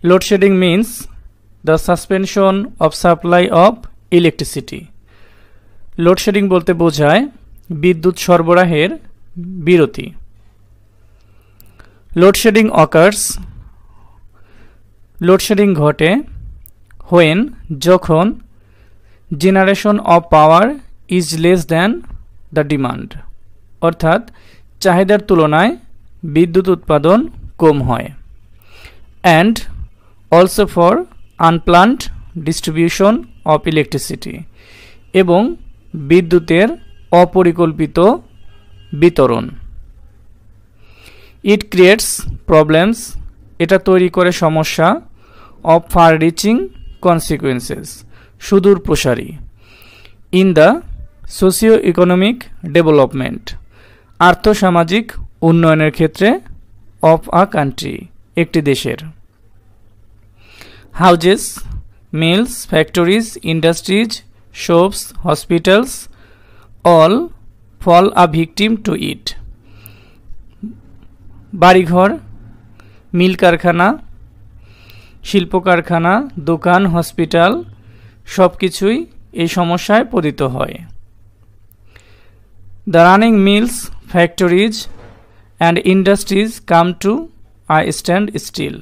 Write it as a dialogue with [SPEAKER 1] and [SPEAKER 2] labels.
[SPEAKER 1] Load shedding means the suspension of supply of electricity. Load shedding বলতে বোঝায় বিদ্যুৎ সরবরাহের বিরতি। Load shedding occurs, load shedding ঘটে when যখন generation of power is less than the demand, অর্থাৎ চাহিদার তুলনায় বিদ্যুৎ উৎপাদন কম হয়। And also for unplanned distribution of electricity, এবং বিদ্যুতের অপরিকল্পিত বিতরণ। It creates problems, এটা তৈরি করে সমস্যা of far reaching consequences, সুদূর প্রসারী, in the socio-economic development, আর্থসামাজিক উন্নয়নের ক্ষেত্রে of a country, একটি দেশের। Houses, mills, factories, industries, shops, hospitals all fall a victim to it. বাড়িঘর, মিল কারখানা, শিল্প কারখানা, দোকান, হসপিটাল সব কিছুই এই সমস্যায় পতিত হয়। The running mills, factories and industries come to a stand still.